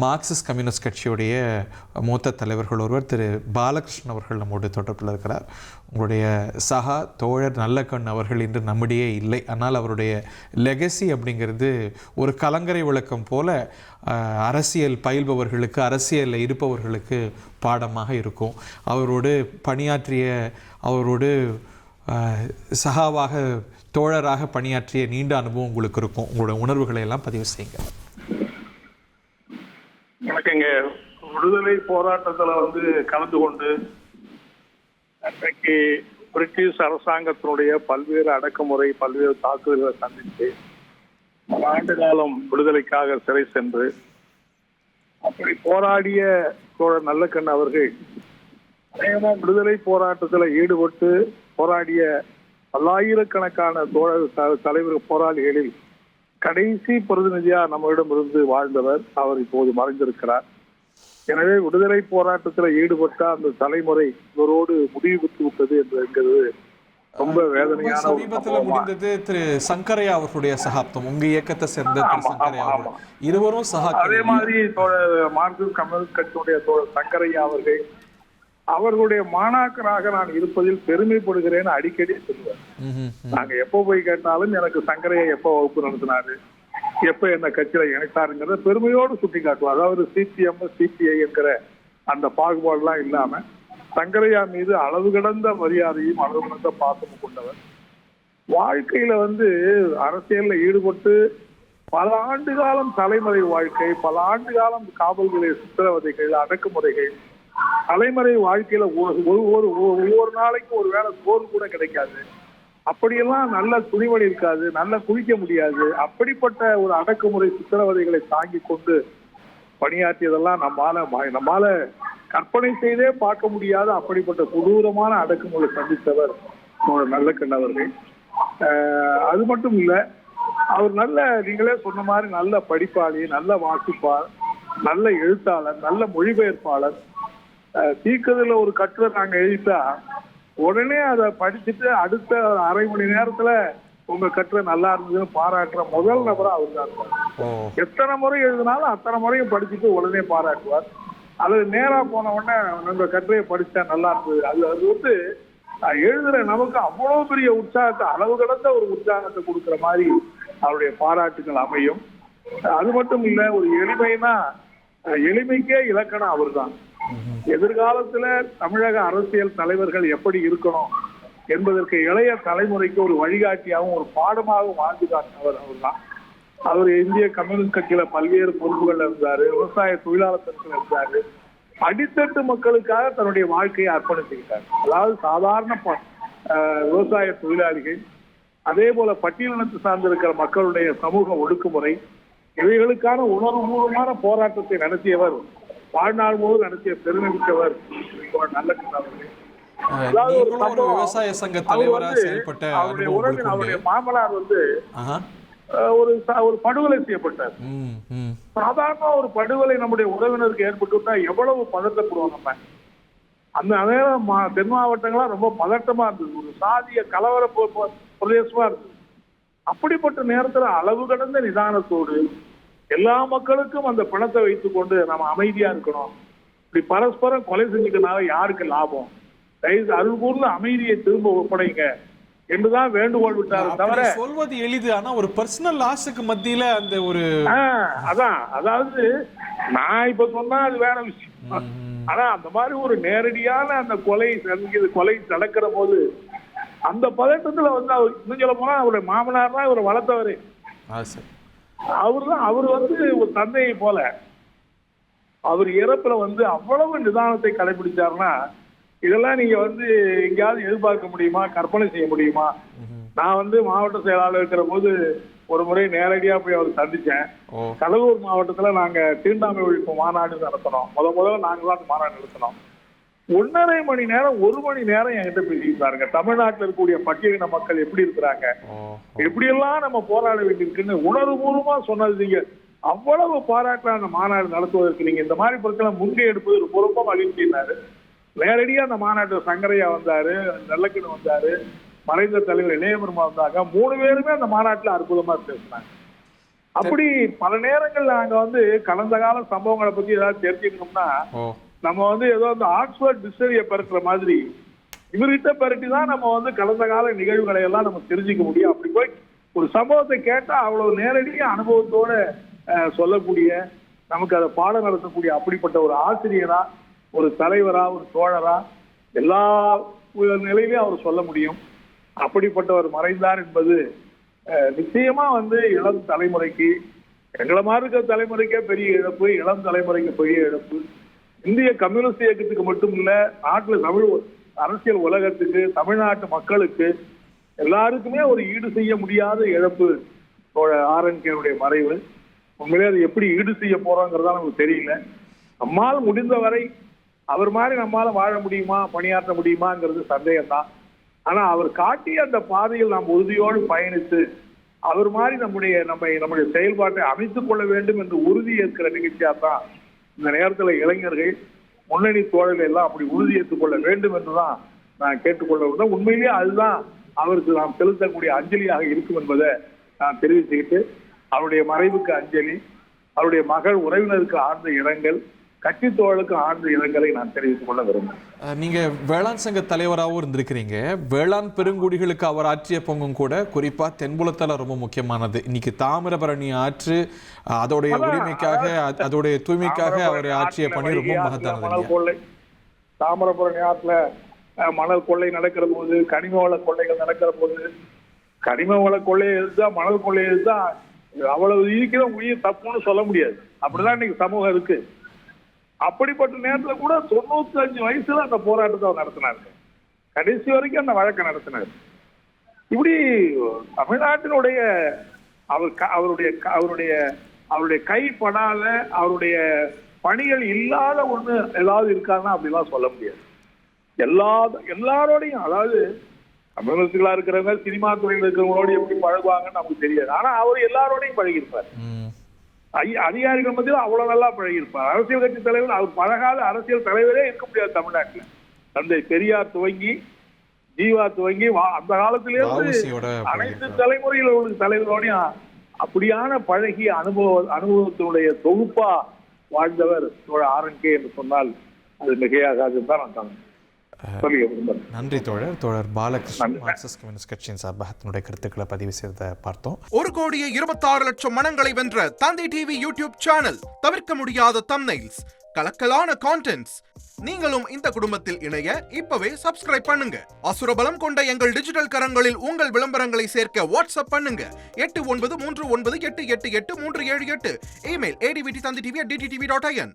Marxist communist கட்சியுடைய மூத்த தலைவர்கள் ஒருவர் திரு பாலகிருஷ்ணன் அவர்கள் நம்முடைய தொடர்பில் இருக்கிறார். உங்களுடைய சகா தோழர் நல்லக்கண் அவர்கள் இன்று நம்மிடையே இல்லை. ஆனால் அவருடைய லெகசி அப்படிங்கிறது ஒரு கலங்கரை விளக்கம் போல அரசியல் பயில்பவர்களுக்கு, அரசியலில் இருப்பவர்களுக்கு பாடமாக இருக்கும். அவரோடு பணியாற்றிய, அவரோடு சகாவாக தோழராக பணியாற்றிய நீண்ட அனுபவம் உங்களுக்கு இருக்கும். உங்களோட உணர்வுகளை எல்லாம் பதிவு செய்யுங்க. எனக்கு இங்க விடுதலை போராட்டத்தில் கலந்து கொண்டு அன்றைக்கு பிரிட்டிஷ் அரசாங்கத்தினுடைய பல்வேறு அடக்குமுறை, பல்வேறு தாக்குதல்களை சந்தித்து பல ஆண்டு காலம் விடுதலைக்காக சிறை சென்று அப்படி போராடிய தோழர் நல்லக்கண் அவர்கள் அநேகமாக விடுதலை போராட்டத்தில் ஈடுபட்டு போராடிய பல்லாயிரக்கணக்கான தலைவர் போராளிகளில் கடைசி பிரதிநிதியா நம்மிடமிருந்து வாழ்ந்தவர். அவர் இப்போது மறைந்திருக்கிறார். எனவே விடுதலை போராட்டத்தில் ஈடுபட்ட அந்த தலைமுறை இவரோடு முடிவு பெற்று விட்டது என்கிறது ரொம்ப வேதனையான. சமீபத்தில் முடிந்தது திரு சங்கரையா அவர்களுடைய சகாப்தம். உங்க இயக்கத்தை சேர்ந்த இருவரும் அதே மாதிரி மார்க்சிஸ்ட் கம்யூனிஸ்ட் கட்சியுடைய தோழர் சங்கரையா அவர்கள் அவர்களுடைய மாணாக்கராக நான் இருப்பதில் பெருமைப்படுகிறேன் அடிக்கடி சொல்லுவேன். நாங்க எப்போ போய் கேட்டாலும் எனக்கு சங்கரையா எப்போ வகுப்பு நடத்தினாரு, எப்ப என்ன கட்சியில இணைத்தாருங்கிறத பெருமையோடு சுட்டி காட்டுவார். அதாவது சிபிஎம் சிபிஐ என்கிற அந்த பாகுபாடுலாம் இல்லாம சங்கரையா மீது அளவு கடந்த மரியாதையும் அளவு கடந்த பாசமும் கொண்டவர். வாழ்க்கையில அரசியல்ல ஈடுபட்டு பல ஆண்டு காலம் தலைமுறை வாழ்க்கை, பல ஆண்டு காலம் காவல்களை சித்திரவதைகள், அடக்குமுறைகள், தலைமுறை வாழ்க்கையில ஒவ்வொரு நாளைக்கு ஒரு வேளை சோறு கூட கிடைக்காது. அப்படியெல்லாம் நல்ல துணிமணி இருக்காது, நல்ல குளிக்க முடியாது. அப்படிப்பட்ட ஒரு அடக்குமுறை சித்திரவதைகளை தாங்கி கொண்டு பணியாற்றியதெல்லாம் நம்மால கற்பனை செய்தே பார்க்க முடியாத அப்படிப்பட்ட கொடூரமான அடக்குமுறை சந்தித்தவர் நல்லக்கண் அவர்கள். அது மட்டும் இல்ல, அவர் நீங்களே சொன்ன மாதிரி நல்ல படிப்பாளி, நல்ல வாசிப்பார், நல்ல எழுத்தாளர், நல்ல மொழிபெயர்ப்பாளர். தீக்கதில் ஒரு கட்டுரை நாங்க எழுதிட்டா உடனே அதை படிச்சுட்டு அடுத்த அரை மணி நேரத்துல உங்க கட்டுரை நல்லா இருந்ததுன்னு பாராட்டுற முதல் நபரா அவர் தான். எத்தனை முறை எழுதினாலும் அத்தனை முறையும் படிச்சுட்டு உடனே பாராட்டுவார். அல்லது நேரா போன உடனே உங்க கட்டுரையை படிச்சா நல்லா இருந்தது. அது எழுதுற நமக்கு அவ்வளவு பெரிய உற்சாகத்தை, அளவு கடந்த ஒரு உற்சாகத்தை கொடுக்குற மாதிரி அவருடைய பாராட்டுகள் அமையும். அது மட்டும் இல்ல, ஒரு எளிமைனா எளிமைக்கே இலக்கணம் அவர் தான். எதிர்காலத்துல தமிழக அரசியல் தலைவர்கள் எப்படி இருக்கணும் என்பதற்கு இளைய தலைமுறைக்கு ஒரு வழிகாட்டியாகவும் ஒரு பாடமாகவும் வாழ்ந்து காட்டினவர் அவர் தான். அவர் இந்திய கம்யூனிஸ்ட் கட்சியில பல்வேறு பொறுப்புகள் இருந்தாரு, விவசாய தொழிலாளர் சங்கத்தில் இருந்தாரு, அடித்தட்டு மக்களுக்காக தன்னுடைய வாழ்க்கையை அர்ப்பணித்துக்கிட்டார். அதாவது சாதாரண விவசாய தொழிலாளிகள், அதே போல பட்டியலினத்தை சார்ந்திருக்கிற மக்களுடைய சமூக ஒடுக்குமுறை, இவைகளுக்கான உணர்வுபூர்வமான போராட்டத்தை நடத்தியவர், வாழ்நாள் போது நடத்திய பெருமை மிக்கவர் நல்லக்கண் அவர்கள். விவசாய சங்க தலைவராக செயல்பட்ட அவருடைய மாமனார் ஒரு படுகொலை செய்யப்பட்டார். சாதாரண ஒரு படுகொலை நம்முடைய உறவினருக்கு ஏற்பட்டு எவ்வளவு பதட்டப்படுவோம் நம்ம. அந்த நேரம் தென் மாவட்டங்கள்லாம் ரொம்ப பதட்டமா இருந்தது, ஒரு சாதிய கலவர பிரதேசமா இருந்தது. அப்படிப்பட்ட நேரத்துல அளவு கடந்த நிதானத்தோடு எல்லா மக்களுக்கும் அந்த பணத்தை வைத்துக் கொண்டு நம்ம அமைதியா இருக்கணும், இப்படி பரஸ்பரம் கொலை செஞ்சுக்கனால யாருக்கு லாபம், அருள் கூர்ந்து அமைதியை திரும்ப ஒப்படைங்க என்றுதான் வேண்டுகோள் விட்டாரு. தவிர சொல்வது எளிது, ஆனா ஒரு பர்சனல் லாஸுக்கு மத்தியில அந்த ஒரு அதாவது நான் இப்ப சொன்னா அது வேற விஷயம். ஆனா அந்த மாதிரி ஒரு நேரடியான அந்த கொலை நடக்கிற போது அந்த பதட்டத்துல அவர் இன்னும் சொல்ல போனா அவருடைய மாமனார் தான் இவரை வளர்த்தவரு. அவர் ஒரு தந்தையை போல அவர் இறப்புல அவ்வளவு நிதானத்தை கடைபிடிச்சாருன்னா இதெல்லாம் நீங்க எங்கேயாவது எதிர்பார்க்க முடியுமா, கற்பனை செய்ய முடியுமா? நான் மாவட்ட செயலாளர் இருக்கிற போது ஒரு முறை நேரடியா போய் அவர் சந்திச்சேன். கடலூர் மாவட்டத்துல நாங்க தீண்டாமை ஒழிப்பு மாநாடு நடத்தினோம். முதல்ல நாங்க தான் மாநாடு நடத்தினோம். 1.5 மணி நேரம் 1 மணி நேரம் என்கிட்ட பேசியிருந்தாருங்க. தமிழ்நாட்டில் இருக்கக்கூடிய பட்டியலின மக்கள் எப்படி இருக்கிறாங்க, எப்படி எல்லாம் நம்ம போராட வேண்டியிருக்குன்னு உணர்வுபூர்வமா சொன்னது. நீங்க அவ்வளவு பாராட்டுற அந்த மாநாடு நடத்துவதற்கு நீங்க இந்த மாதிரி பிரச்சனை முன்கை எடுப்பது ரொம்ப மகிழ்ச்சினாரு. நேரடியா அந்த மாநாட்டில் சங்கரையா வந்தாரு, நல்லக்கண் வந்தாரு, மறைந்த தலைவர் இளையபெருமா வந்தாங்க. 3 பேருமே அந்த மாநாட்டில் அற்புதமா பேசினாங்க. அப்படி பல நேரங்கள் நாங்க வந்து கடந்த கால சம்பவங்களை பத்தி ஏதாவது தெரிஞ்சுக்கணும்னா நம்ம வந்து ஏதோ அந்த ஆக்ஸ்போர்ட் டிக்ஷனரியை பெருக்கிற மாதிரி இவர்கிட்ட பெருட்டி தான் நம்ம வந்து கடந்த கால நிகழ்வுகளை எல்லாம் நம்ம தெரிஞ்சுக்க முடியும். அப்படி போய் ஒரு சம்பவத்தை கேட்டா அவ்வளவு நேரடியாக அனுபவத்தோட சொல்லக்கூடிய, நமக்கு அதை பாடம் நடத்தக்கூடிய அப்படிப்பட்ட ஒரு ஆசிரியரா, ஒரு தலைவரா, ஒரு தோழரா எல்லா நிலையிலையும் அவர் சொல்ல முடியும். அப்படிப்பட்டவர் மறைந்தார் என்பது நிச்சயமா வந்து இளம் தலைமுறைக்கு, எங்களை மாதிரி இருக்கிற தலைமுறைக்கே பெரிய இழப்பு, இளம் தலைமுறைக்கு பெரிய இழப்பு. இந்திய கம்யூனிஸ்ட் இயக்கத்துக்கு மட்டும் இல்ல, நாட்டுல தமிழ் அரசியல் உலகத்துக்கு, தமிழ்நாட்டு மக்களுக்கு எல்லாருக்குமே ஒரு ஈடு செய்ய முடியாத இழப்பு ஆர்என்கேனுடைய மறைவு. உண்மையிலே அது எப்படி ஈடு செய்ய போறோங்கிறதா நமக்கு தெரியல. நம்மால் முடிந்தவரை அவர் மாதிரி நம்மால வாழ முடியுமா, பணியாற்ற முடியுமாங்கிறது சந்தேகம்தான். ஆனா அவர் காட்டிய அந்த பாதையில் நாம் உறுதியோடு பயணித்து அவர் மாதிரி நம்முடைய செயல்பாட்டை அமைத்துக் கொள்ள வேண்டும் என்று உறுதி ஏற்கிற நிகழ்ச்சியா தான் இந்த நேரத்தில் இளைஞர்கள், முன்னணி தோழர்கள் எல்லாம் அப்படி உறுதி ஏற்றுக் கொள்ள வேண்டும் என்றுதான் நான் கேட்டுக்கொள்ள வேண்டும். உண்மையிலேயே அதுதான் அவருக்கு நாம் செலுத்தக்கூடிய அஞ்சலியாக இருக்கும் என்பதை நான் தெரிவிச்சுக்கிட்டு, அவருடைய மறைவுக்கு அஞ்சலி, அவருடைய மகள் உறவினருக்கு ஆழ்ந்த இரங்கல், கட்சி தோழலுக்கு ஆழ்ந்த இரங்கலை நான் தெரிவித்துக் கொள்ள விரும்புகிறேன். நீங்க வேளாண் சங்க தலைவராகவும் இருந்திருக்கிறீங்க. வேளாண் பெருங்குடிகளுக்கு அவர் ஆற்றிய பங்கும் கூட குறிப்பா தென்புலத்தால ரொம்ப முக்கியமானது. இன்னைக்கு தாமிரபரணி ஆற்று அதோடைய உரிமைக்காக, அதோடைய தூய்மைக்காக அவர் ஆற்றிய பணி ரொம்ப மகத்தானது. தாமிரபரணி ஆற்றுல மணல் கொள்ளை நடக்கிற போது, கனிம வள கொள்ளைகள் நடக்கிற போது, கனிம வள கொள்ளையை இருந்தா, மணல் கொள்ளையை இருந்தா அவ்வளவு இருக்கிற உயிர் தப்புன்னு சொல்ல முடியாது. அப்படிதான் இன்னைக்கு சமூகம் இருக்கு. அப்படிப்பட்ட நேரத்தில் கூட 95 வயசுல அந்த போராட்டத்தை அவர் நடத்தினார். கடைசி வரைக்கும் அந்த வழக்கை நடத்தினார். இப்படி தமிழ்நாட்டினுடைய அவருடைய கைப்படாத, அவருடைய பணிகள் இல்லாத ஒண்ணு ஏதாவது இருக்காருன்னா அப்படிலாம் சொல்ல முடியாது. எல்லாரோடையும், அதாவது கம்யூனிஸ்டுகளா இருக்கிறவங்க சினிமா துறையில் இருக்கிறவங்களோட எப்படி பழகுவாங்கன்னு நமக்கு தெரியாது. ஆனா அவர் எல்லாரோடையும் பழகியிருப்பார். அதிகாரிகள் மத்தியில் அவ்வளவு நல்லா பழகியிருப்பார். அரசியல் கட்சி தலைவர், அவர் பழகாத அரசியல் தலைவரே இருக்க முடியாது தமிழ்நாட்டில். தந்தை பெரியார் துவங்கி, ஜீவா துவங்கி, அந்த காலத்திலேருந்து அனைத்து தலைமுறையில் உள்ள தலைவரோடையும் அப்படியான பழகிய அனுபவத்தினுடைய தொகுப்பா வாழ்ந்தவர் ஆர்என்கே என்று சொன்னால் அது மிகையாகாது தான் நான் நன்றி தோழர். தோழர் பாலகிருஷ்ணன் மார்க்சிஸ்ட் கம்யூனிஸ்ட் கட்சியின் சார்பாக தன்னுடைய கருத்துக்களை பதிவு செய்த பார்த்தோம். 1,26,00,000 மனங்களை வென்ற தந்தை டிவி யூடியூப் சேனல், தவிர்க்க முடியாத தம்ப்நெயில்ஸ், கலக்கலான கான்டென்ட்ஸ். நீங்களும் இந்த குடும்பத்தில் இணைய இப்பவே சப்ஸ்கிரைப் பண்ணுங்க. அசுரபலம் கொண்ட எங்கள் டிஜிட்டல் கரங்களில் உங்கள் விளம்பரங்களை சேர்க்க வாட்ஸ்அப் பண்ணுங்க. 8939888838. Email advttv@dttv.in.